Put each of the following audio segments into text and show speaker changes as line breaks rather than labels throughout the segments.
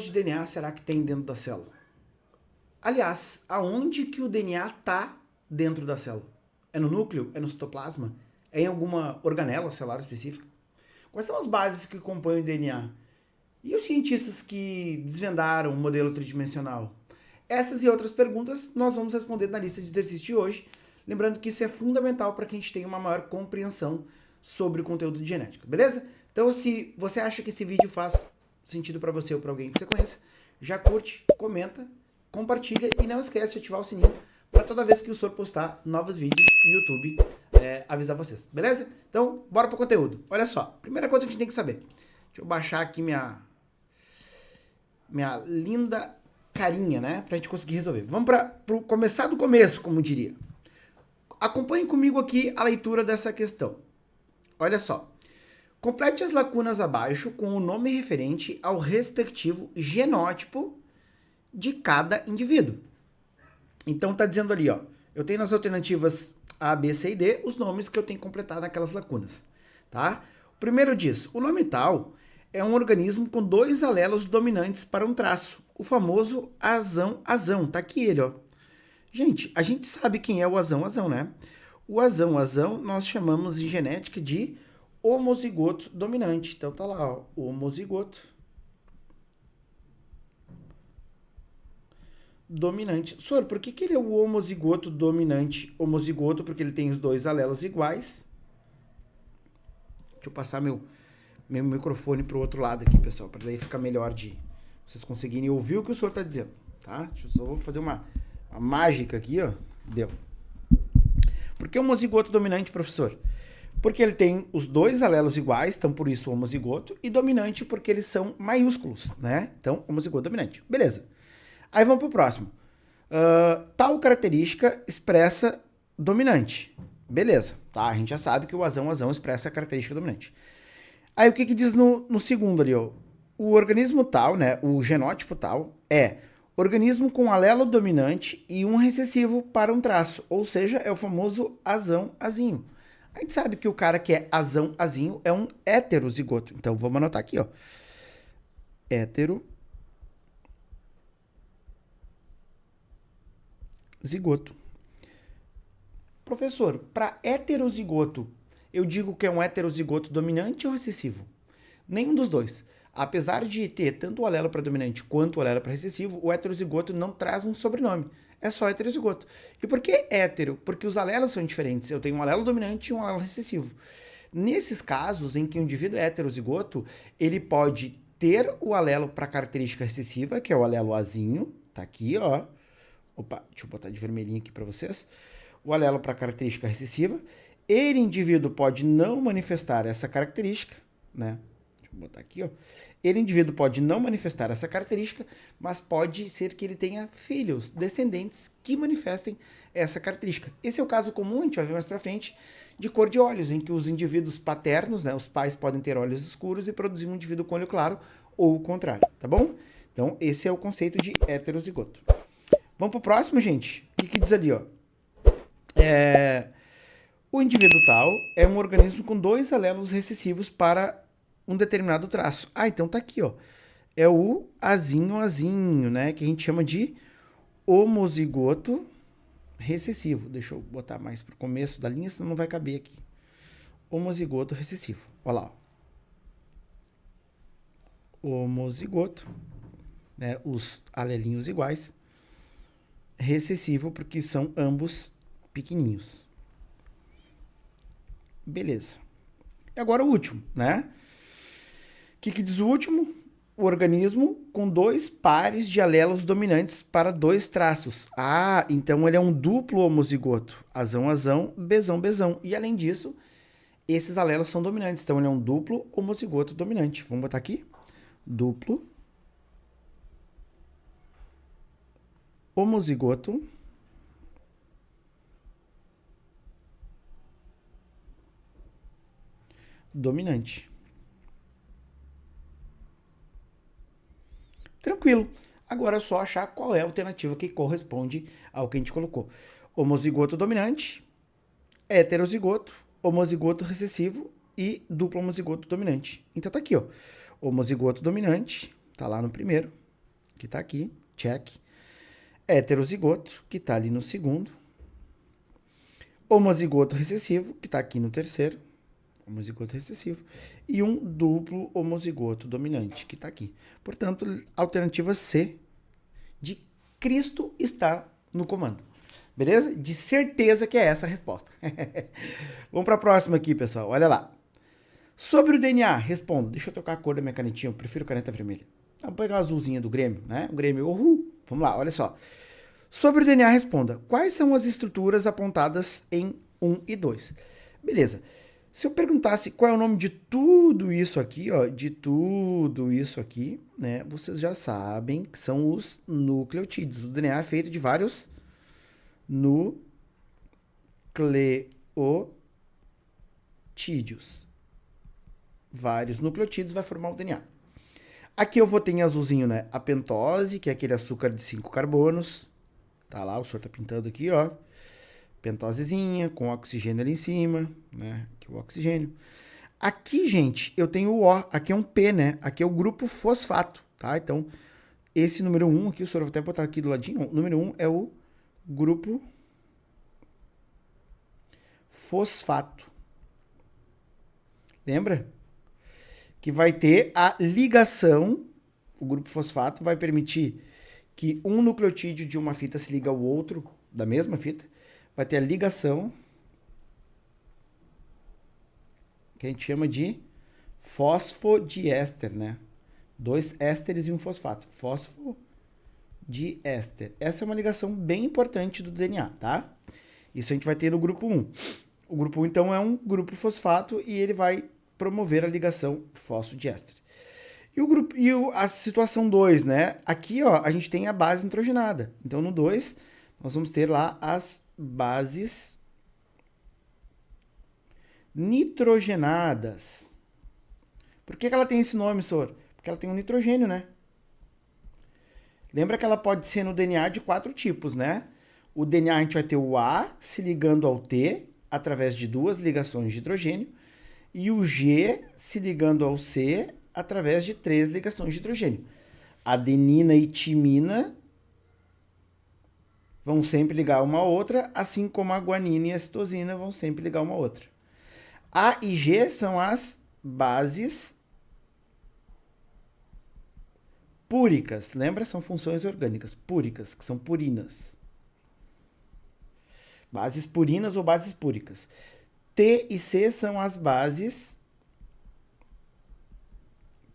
de DNA será que tem dentro da célula? Aliás, aonde que o DNA está dentro da célula? É no núcleo? É no citoplasma? É em alguma organela celular específica? Quais são as bases que compõem o DNA? E os cientistas que desvendaram o modelo tridimensional? Essas e outras perguntas nós vamos responder na lista de exercício de hoje, lembrando que isso é fundamental para que a gente tenha uma maior compreensão sobre o conteúdo de genética, beleza? Então, se você acha que esse vídeo faz sentido para você ou para alguém que você conheça, já curte, comenta, compartilha e não esquece de ativar o sininho para toda vez que o senhor postar novos vídeos no YouTube avisar vocês, beleza? Então, bora pro conteúdo. Olha só, primeira coisa que a gente tem que saber. Deixa eu baixar aqui minha linda carinha, né? Pra gente conseguir resolver. Vamos pro começar do começo, como diria. Acompanhe comigo aqui a leitura dessa questão. Olha só. Complete as lacunas abaixo com o nome referente ao respectivo genótipo de cada indivíduo. Então tá dizendo ali, ó, eu tenho nas alternativas A, B, C e D os nomes que eu tenho que completar naquelas lacunas, tá? O primeiro diz, o nome tal é um organismo com dois alelos dominantes para um traço, o famoso azão, tá aqui ele, ó. Gente, a gente sabe quem é o azão, né? O azão nós chamamos em genética de homozigoto dominante. Então tá lá, ó, homozigoto dominante. Sor, por que ele é o homozigoto dominante? Homozigoto porque ele tem os dois alelos iguais. Deixa eu passar meu microfone pro outro lado aqui, pessoal, para daí ficar melhor de vocês conseguirem ouvir o que o senhor tá dizendo, tá? Deixa eu só vou fazer uma mágica aqui, ó. Deu. Por que homozigoto dominante, professor? Porque ele tem os dois alelos iguais, então por isso homozigoto, e dominante porque eles são maiúsculos, né? Então, homozigoto dominante. Beleza. Aí vamos pro próximo. Tal característica expressa dominante. Beleza, tá? A gente já sabe que o azão expressa a característica dominante. Aí o que diz no segundo ali, ó? O organismo tal, né? O genótipo tal é organismo com alelo dominante e um recessivo para um traço, ou seja, é o famoso azinho. A gente sabe que o cara que é azinho é um heterozigoto. Então vamos anotar aqui, ó. Heterozigoto. Professor, para heterozigoto, eu digo que é um heterozigoto dominante ou recessivo? Nenhum dos dois. Apesar de ter tanto o alelo para dominante quanto o alelo para recessivo, o heterozigoto não traz um sobrenome. É só heterozigoto. E por que hétero? Porque os alelos são diferentes. Eu tenho um alelo dominante e um alelo recessivo. Nesses casos em que o indivíduo é heterozigoto, ele pode ter o alelo para característica recessiva, que é o alelo azinho, tá aqui, ó. Opa, deixa eu botar de vermelhinho aqui para vocês. O alelo para característica recessiva. Ele, indivíduo, pode não manifestar essa característica, né? Deixa eu botar aqui, ó. Ele, indivíduo, pode não manifestar essa característica, mas pode ser que ele tenha filhos, descendentes, que manifestem essa característica. Esse é o caso comum, a gente vai ver mais pra frente, de cor de olhos, em que os indivíduos paternos, né, os pais podem ter olhos escuros e produzir um indivíduo com olho claro, ou o contrário, tá bom? Então, esse é o conceito de heterozigoto. Vamos pro próximo, gente? O que diz ali, ó? O indivíduo tal é um organismo com dois alelos recessivos para um determinado traço. Ah, então tá aqui, ó. É o azinho, né? Que a gente chama de homozigoto recessivo. Deixa eu botar mais pro começo da linha, senão não vai caber aqui. Homozigoto recessivo. Olha lá, ó. Homozigoto, né? Os alelinhos iguais. Recessivo, porque são ambos pequenininhos. Beleza. E agora o último, né? O que diz o último? O organismo com dois pares de alelos dominantes para dois traços. Ah, então ele é um duplo homozigoto. Azão, bezão. E além disso, esses alelos são dominantes. Então ele é um duplo homozigoto dominante. Vamos botar aqui. Duplo homozigoto dominante. Tranquilo. Agora é só achar qual é a alternativa que corresponde ao que a gente colocou. Homozigoto dominante, heterozigoto, homozigoto recessivo e duplo homozigoto dominante. Então tá aqui, ó. Homozigoto dominante, tá lá no primeiro. que está aqui, check. Heterozigoto, que está ali no segundo. Homozigoto recessivo, que está aqui no terceiro. Homozigoto recessivo. E um duplo homozigoto dominante, que está aqui. Portanto, alternativa C de Cristo está no comando. Beleza? De certeza que é essa a resposta. Vamos para a próxima aqui, pessoal. Olha lá. Sobre o DNA, respondo. Deixa eu trocar a cor da minha canetinha. Eu prefiro caneta vermelha. Vamos pegar a azulzinha do Grêmio, né? O Grêmio, uhul. Vamos lá, olha só. Sobre o DNA, responda. Quais são as estruturas apontadas em 1 e 2? Beleza. Se eu perguntasse qual é o nome de tudo isso aqui, ó, de tudo isso aqui, né? Vocês já sabem que são os nucleotídeos. O DNA é feito de vários nucleotídeos. Vários nucleotídeos vai formar o DNA. Aqui eu vou ter em azulzinho, né? A pentose, que é aquele açúcar de 5 carbonos. Tá lá, o senhor tá pintando aqui, ó. Pentosezinha, com oxigênio ali em cima, né? Aqui o oxigênio. Aqui, gente, eu tenho o O. Aqui é um P, né? Aqui é o grupo fosfato, tá? Então, esse número 1 aqui, o senhor vai até botar aqui do ladinho. O número 1 é o grupo fosfato. Lembra? Que vai ter a ligação, o grupo fosfato vai permitir que um nucleotídeo de uma fita se liga ao outro, da mesma fita, vai ter a ligação, que a gente chama de fosfodiéster, né? 2 ésteres e um fosfato. Fosfodiéster. Essa é uma ligação bem importante do DNA, tá? Isso a gente vai ter no grupo 1. O grupo 1, então, é um grupo fosfato e ele vai promover a ligação fosfodiéster. E a situação 2, né? Aqui, ó, a gente tem a base nitrogenada. Então, no 2, nós vamos ter lá as bases nitrogenadas. Por que ela tem esse nome, Sor? Porque ela tem um nitrogênio, né? Lembra que ela pode ser no DNA de 4 tipos, né? O DNA a gente vai ter o A se ligando ao T através de 2 ligações de hidrogênio e o G se ligando ao C através de 3 ligações de hidrogênio. Adenina e timina vão sempre ligar uma a outra, assim como a guanina e a citosina vão sempre ligar uma a outra. A e G são as bases púricas. Lembra? São funções orgânicas púricas, que são purinas. Bases purinas ou bases púricas. T e C são as bases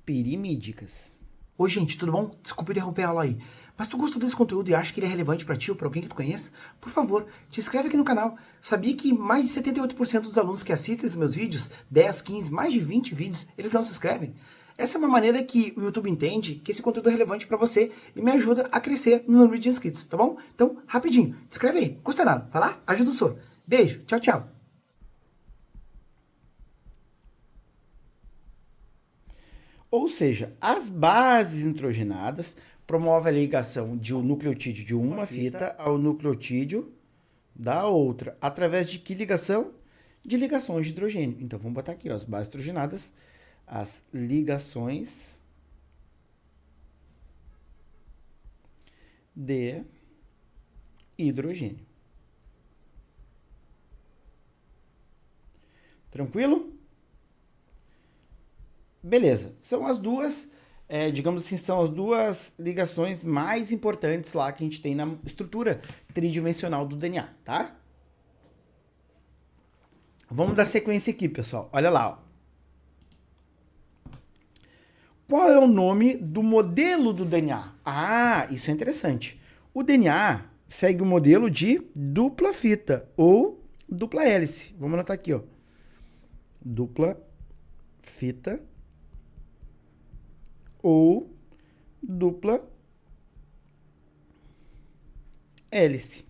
pirimídicas.
Oi, gente, tudo bom? Desculpa interromper a aula aí. Mas tu gostou desse conteúdo e acha que ele é relevante pra ti ou pra alguém que tu conheça? Por favor, te inscreve aqui no canal. Sabia que mais de 78% dos alunos que assistem os meus vídeos, 10, 15, mais de 20 vídeos, eles não se inscrevem? Essa é uma maneira que o YouTube entende que esse conteúdo é relevante pra você e me ajuda a crescer no número de inscritos, tá bom? Então, rapidinho, te inscreve aí, custa nada. Vai lá, ajuda o senhor. Beijo, tchau, tchau.
Ou seja, as bases nitrogenadas promovem a ligação de um nucleotídeo de uma fita ao nucleotídeo da outra. Através de que ligação? De ligações de hidrogênio. Então, vamos botar aqui, ó, as bases nitrogenadas, as ligações de hidrogênio. Tranquilo? Beleza. São as duas, digamos assim, são as duas ligações mais importantes lá que a gente tem na estrutura tridimensional do DNA, tá? Vamos dar sequência aqui, pessoal. Olha lá, ó. Qual é o nome do modelo do DNA? Ah, isso é interessante. O DNA segue o modelo de dupla fita ou dupla hélice. Vamos anotar aqui, ó. Dupla fita ou dupla hélice.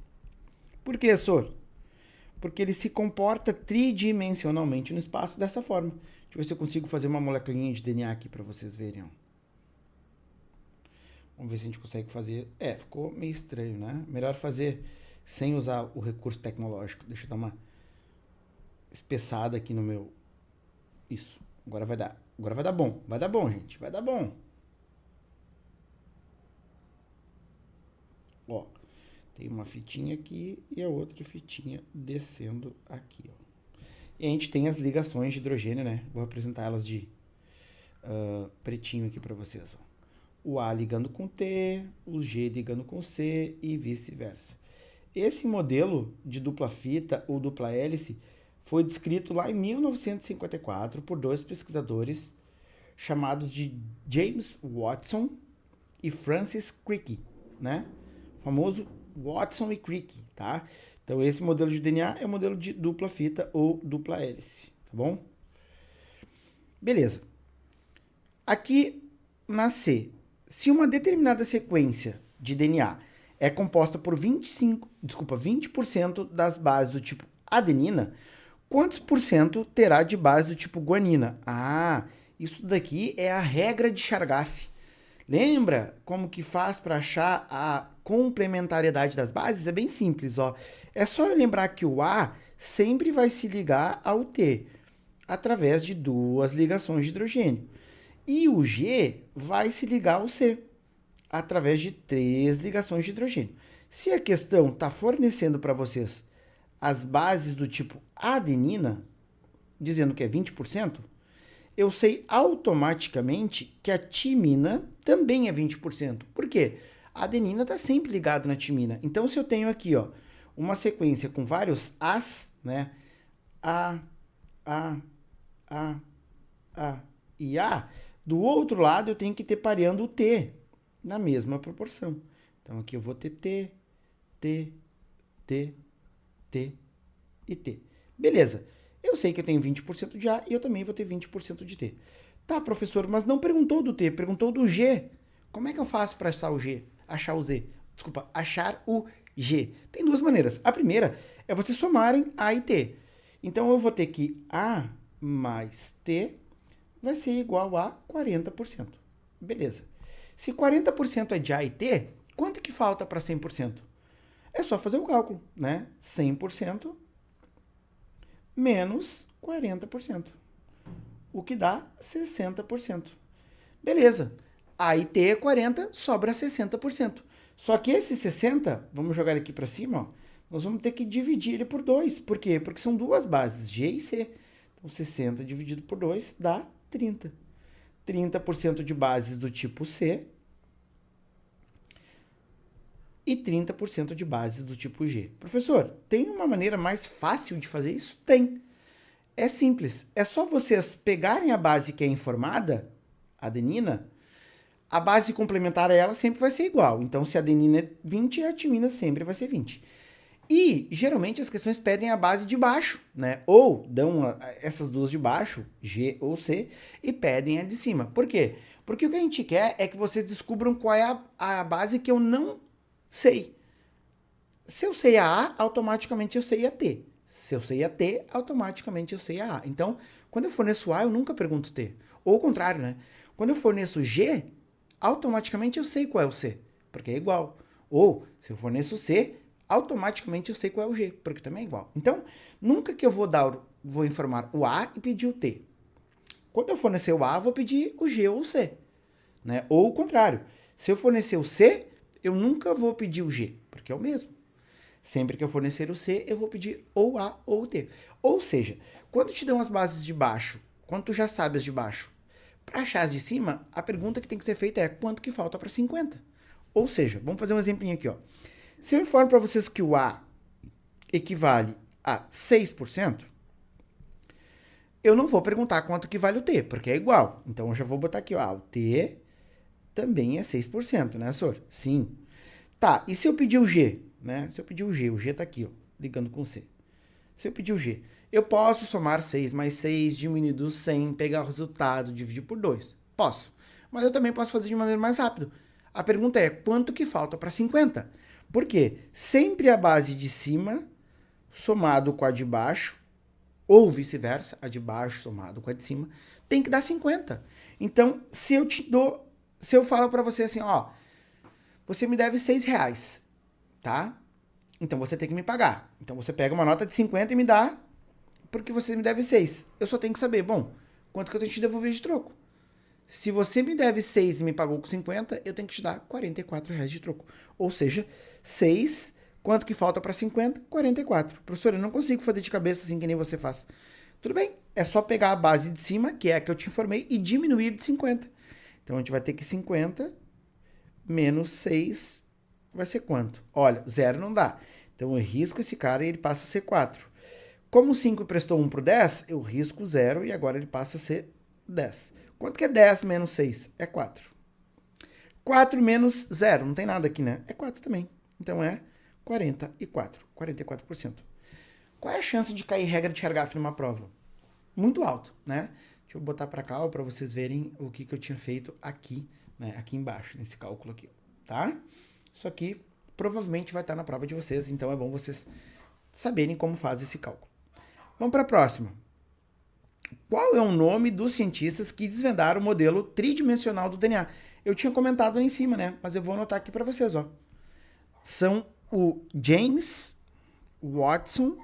Por que, Sor? Porque ele se comporta tridimensionalmente no espaço dessa forma. Deixa eu ver se eu consigo fazer uma moleculinha de DNA aqui para vocês verem. Ó. Vamos ver se a gente consegue fazer. Ficou meio estranho, né? Melhor fazer sem usar o recurso tecnológico. Deixa eu dar uma espessada aqui no meu... Isso. Agora vai dar. Agora vai dar bom. Vai dar bom, gente. Vai dar bom. Ó, tem uma fitinha aqui e a outra fitinha descendo aqui, ó. E a gente tem as ligações de hidrogênio, né? Vou apresentar elas de pretinho aqui para vocês, ó. O A ligando com T, o G ligando com C e vice-versa. Esse modelo de dupla fita ou dupla hélice foi descrito lá em 1954 por dois pesquisadores chamados de James Watson e Francis Crick, né? O famoso Watson e Crick, tá? Então esse modelo de DNA é o modelo de dupla fita ou dupla hélice, tá bom? Beleza. Aqui na C, se uma determinada sequência de DNA é composta por 20% das bases do tipo adenina, quantos por cento terá de base do tipo guanina? Ah, isso daqui é a regra de Chargaff. Lembra como que faz para achar a complementariedade das bases? É bem simples, ó. É só eu lembrar que o A sempre vai se ligar ao T através de duas ligações de hidrogênio. E o G vai se ligar ao C através de 3 ligações de hidrogênio. Se a questão está fornecendo para vocês as bases do tipo adenina, dizendo que é 20%, eu sei automaticamente que a timina também é 20%. Por quê? A adenina está sempre ligada na timina. Então, se eu tenho aqui, ó, uma sequência com vários As, né? A e A, do outro lado eu tenho que ter pareando o T na mesma proporção. Então aqui eu vou ter T, T, T, T e T. Beleza. Eu sei que eu tenho 20% de A e eu também vou ter 20% de T. Tá, professor, mas não perguntou do T, perguntou do G. Como é que eu faço para achar o G? Achar o Z? Desculpa, achar o G. Tem duas maneiras. A primeira é vocês somarem A e T. Então eu vou ter que A mais T vai ser igual a 40%. Beleza. Se 40% é de A e T, quanto que falta para 100%? É só fazer o cálculo, né? 100% menos 40%, o que dá 60%. Beleza. A e T é 40, sobra 60%. Só que esse 60, vamos jogar aqui para cima, ó, nós vamos ter que dividir ele por 2. Por quê? Porque são duas bases, G e C. Então, 60 dividido por 2 dá 30. 30% de bases do tipo C e 30% de bases do tipo G. Professor, tem uma maneira mais fácil de fazer isso? Tem. É simples. É só vocês pegarem a base que é informada, a adenina, a base complementar a ela sempre vai ser igual. Então, se a adenina é 20, a timina sempre vai ser 20. E, geralmente, as questões pedem a base de baixo, né? Ou dão essas duas de baixo, G ou C, e pedem a de cima. Por quê? Porque o que a gente quer é que vocês descubram qual é a base que eu não sei. Se eu sei a A, automaticamente eu sei a T. Se eu sei a T, automaticamente eu sei a A. Então, quando eu forneço A, eu nunca pergunto T. Ou o contrário, né? Quando eu forneço G, automaticamente eu sei qual é o C, porque é igual. Ou, se eu forneço C, automaticamente eu sei qual é o G, porque também é igual. Então, nunca que eu vou informar o A e pedir o T. Quando eu fornecer o A, vou pedir o G ou o C, né? Ou o contrário. Se eu fornecer o C, eu nunca vou pedir o G, porque é o mesmo. Sempre que eu fornecer o C, eu vou pedir ou A ou o T. Ou seja, quando te dão as bases de baixo, quando tu já sabe as de baixo, para achar as de cima, a pergunta que tem que ser feita é quanto que falta para 50? Ou seja, vamos fazer um exemplinho aqui, ó. Se eu informo para vocês que o A equivale a 6%, eu não vou perguntar quanto que vale o T, porque é igual. Então, eu já vou botar aqui, ó, o T também é 6%, né, Sor? Sim. Tá, e se eu pedir o G, né? Se eu pedir o G tá aqui, ó, ligando com C. Se eu pedir o G, eu posso somar 6 mais 6, diminuir do 100, pegar o resultado, dividir por 2. Posso. Mas eu também posso fazer de maneira mais rápida. A pergunta é, quanto que falta para 50? Por quê? Sempre a base de cima somado com a de baixo, ou vice-versa, a de baixo somado com a de cima, tem que dar 50. Então, se eu falo para você assim, ó, você me deve R$6, tá? Então você tem que me pagar. Então você pega uma nota de 50 e me dá, porque você me deve 6. Eu só tenho que saber, bom, quanto que eu tenho que te devolver de troco? Se você me deve 6 e me pagou com 50, eu tenho que te dar R$ 44 de troco. Ou seja, 6, quanto que falta para 50? 44. Professor, eu não consigo fazer de cabeça assim que nem você faz. Tudo bem, é só pegar a base de cima, que é a que eu te informei, e diminuir de 50. Então, a gente vai ter que 50 menos 6 vai ser quanto? Olha, 0 não dá. Então, eu risco esse cara e ele passa a ser 4. Como 5 emprestou 1 para o 10, eu risco 0 e agora ele passa a ser 10. Quanto que é 10 menos 6? É 4. 4 menos 0, não tem nada aqui, né? É 4 também. Então, é 44. 44%. Qual é a chance de cair regra de Chargaff numa prova? Muito alto, né? Deixa eu botar para cá para vocês verem o que eu tinha feito aqui, né? Aqui embaixo, nesse cálculo aqui, tá? Isso aqui provavelmente vai estar na prova de vocês, então é bom vocês saberem como faz esse cálculo. Vamos para a próxima. Qual é o nome dos cientistas que desvendaram o modelo tridimensional do DNA? Eu tinha comentado lá em cima, né? Mas eu vou anotar aqui para vocês, ó. São o James Watson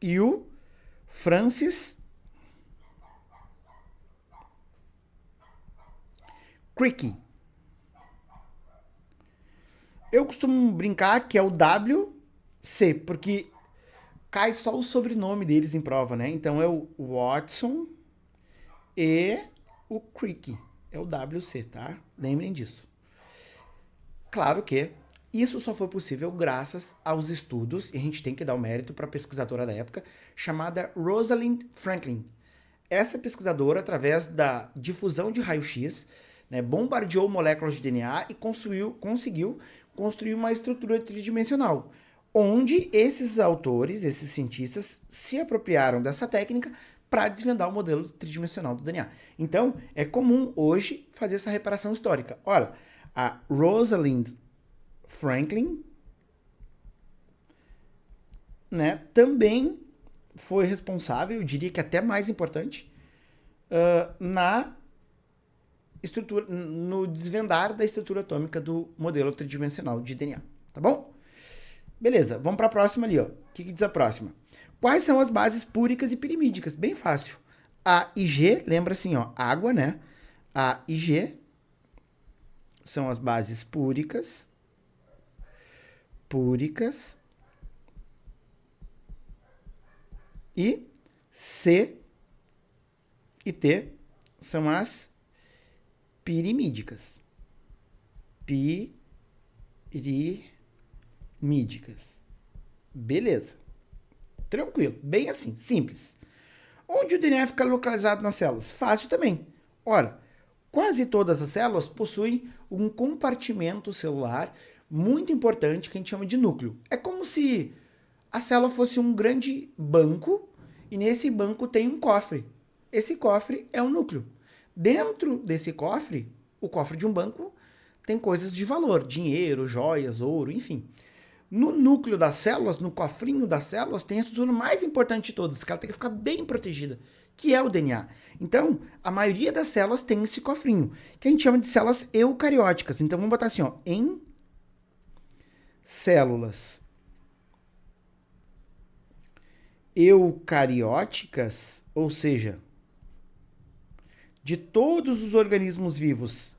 e o Francis Crick. Eu costumo brincar que é o WC, porque cai só o sobrenome deles em prova, né? Então é o Watson e o Crick. É o WC, tá? Lembrem disso. Claro que isso só foi possível graças aos estudos, e a gente tem que dar o mérito para a pesquisadora da época, chamada Rosalind Franklin. Essa pesquisadora, através da difusão de raio-x, né, bombardeou moléculas de DNA e conseguiu construir uma estrutura tridimensional, onde esses autores, esses cientistas, se apropriaram dessa técnica para desvendar o modelo tridimensional do DNA. Então, é comum hoje fazer essa reparação histórica. Olha, a Rosalind Franklin, né, também foi responsável, eu diria que até mais importante, na estrutura, no desvendar da estrutura atômica do modelo tridimensional de DNA, tá bom? Beleza, vamos para a próxima ali, ó. O que diz a próxima? Quais são as bases púricas e pirimídicas? Bem fácil. A e G, lembra assim, ó, água, né? A e G são as bases púricas, e C e T são as pirimídicas. Pirimídicas. Beleza. Tranquilo. Bem assim, simples. Onde o DNA fica localizado nas células? Fácil também. Ora, quase todas as células possuem um compartimento celular muito importante que a gente chama de núcleo. É como se a célula fosse um grande banco e nesse banco tem um cofre. Esse cofre é o núcleo. Dentro desse cofre, o cofre de um banco, tem coisas de valor, dinheiro, joias, ouro, enfim. No núcleo das células, no cofrinho das células, tem a estrutura mais importante de todas, que ela tem que ficar bem protegida, que é o DNA. Então, a maioria das células tem esse cofrinho, que a gente chama de células eucarióticas. Então, vamos botar assim, ó, em células eucarióticas, ou seja, de todos os organismos vivos,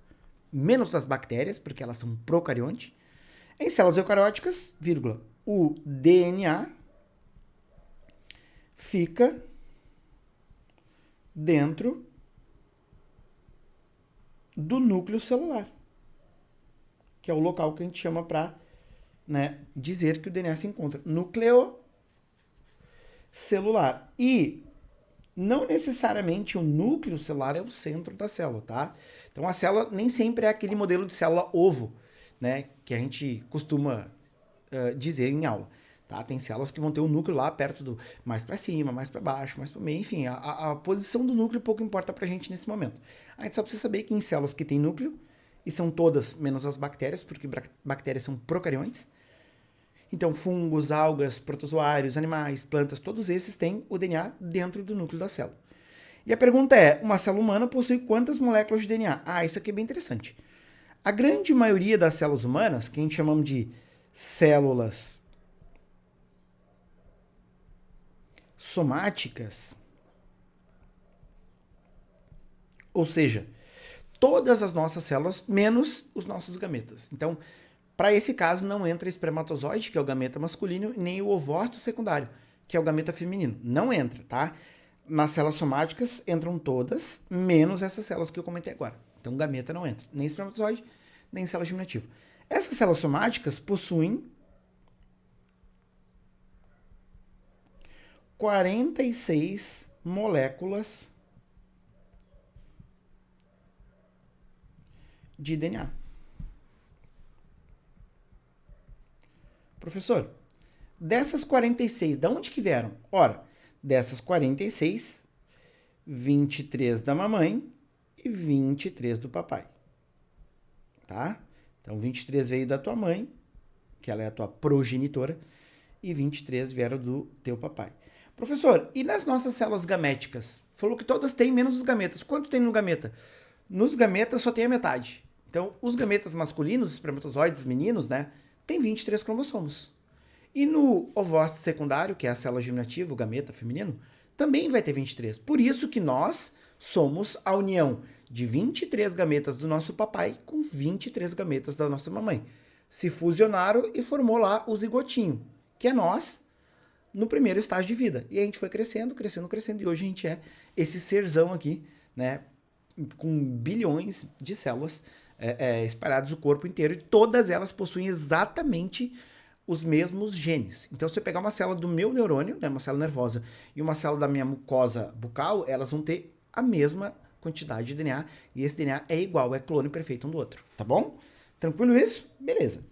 menos as bactérias, porque elas são procarionte, em células eucarióticas, vírgula, o DNA fica dentro do núcleo celular, que é o local que a gente chama para, né, dizer que o DNA se encontra. Núcleo celular. E não necessariamente o núcleo celular é o centro da célula, tá? Então a célula nem sempre é aquele modelo de célula ovo, né, que a gente costuma dizer em aula, tá? Tem células que vão ter o núcleo lá perto do, mais para cima, mais para baixo, mais para o meio, enfim, a posição do núcleo pouco importa pra gente nesse momento. A gente só precisa saber que em células que tem núcleo, e são todas menos as bactérias, porque bactérias são procariontes, então fungos, algas, protozoários, animais, plantas, todos esses têm o DNA dentro do núcleo da célula. E a pergunta é, uma célula humana possui quantas moléculas de DNA? Ah, isso aqui é bem interessante. A grande maioria das células humanas, que a gente chamamos de células somáticas, ou seja, todas as nossas células menos os nossos gametas. Então, para esse caso, não entra espermatozoide, que é o gameta masculino, nem o ovócito secundário, que é o gameta feminino. Não entra, tá? Nas células somáticas entram todas, menos essas células que eu comentei agora. Então, gameta não entra, nem espermatozoide, nem célula germinativa. Essas células somáticas possuem 46 moléculas de DNA. Professor, dessas 46, de onde que vieram? Ora, dessas 46, 23 da mamãe e 23 do papai. Tá? Então, 23 veio da tua mãe, que ela é a tua progenitora, e 23 vieram do teu papai. Professor, e nas nossas células gaméticas? Falou que todas têm, menos os gametas. Quanto tem no gameta? Nos gametas só tem a metade. Então, os gametas masculinos, os espermatozoides meninos, né, tem 23 cromossomos. E no ovócito secundário, que é a célula germinativa, o gameta feminino, também vai ter 23. Por isso que nós somos a união de 23 gametas do nosso papai com 23 gametas da nossa mamãe. Se fusionaram e formou lá o zigotinho, que é nós no primeiro estágio de vida. E a gente foi crescendo, crescendo, crescendo, e hoje a gente é esse serzão aqui, né, com bilhões de células espalhadas no corpo inteiro, e todas elas possuem exatamente os mesmos genes. Então, se eu pegar uma célula do meu neurônio, né, uma célula nervosa, e uma célula da minha mucosa bucal, elas vão ter a mesma quantidade de DNA, e esse DNA é igual, é clone perfeito um do outro, tá bom? Tranquilo isso? Beleza.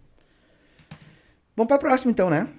Vamos para a próxima então, né?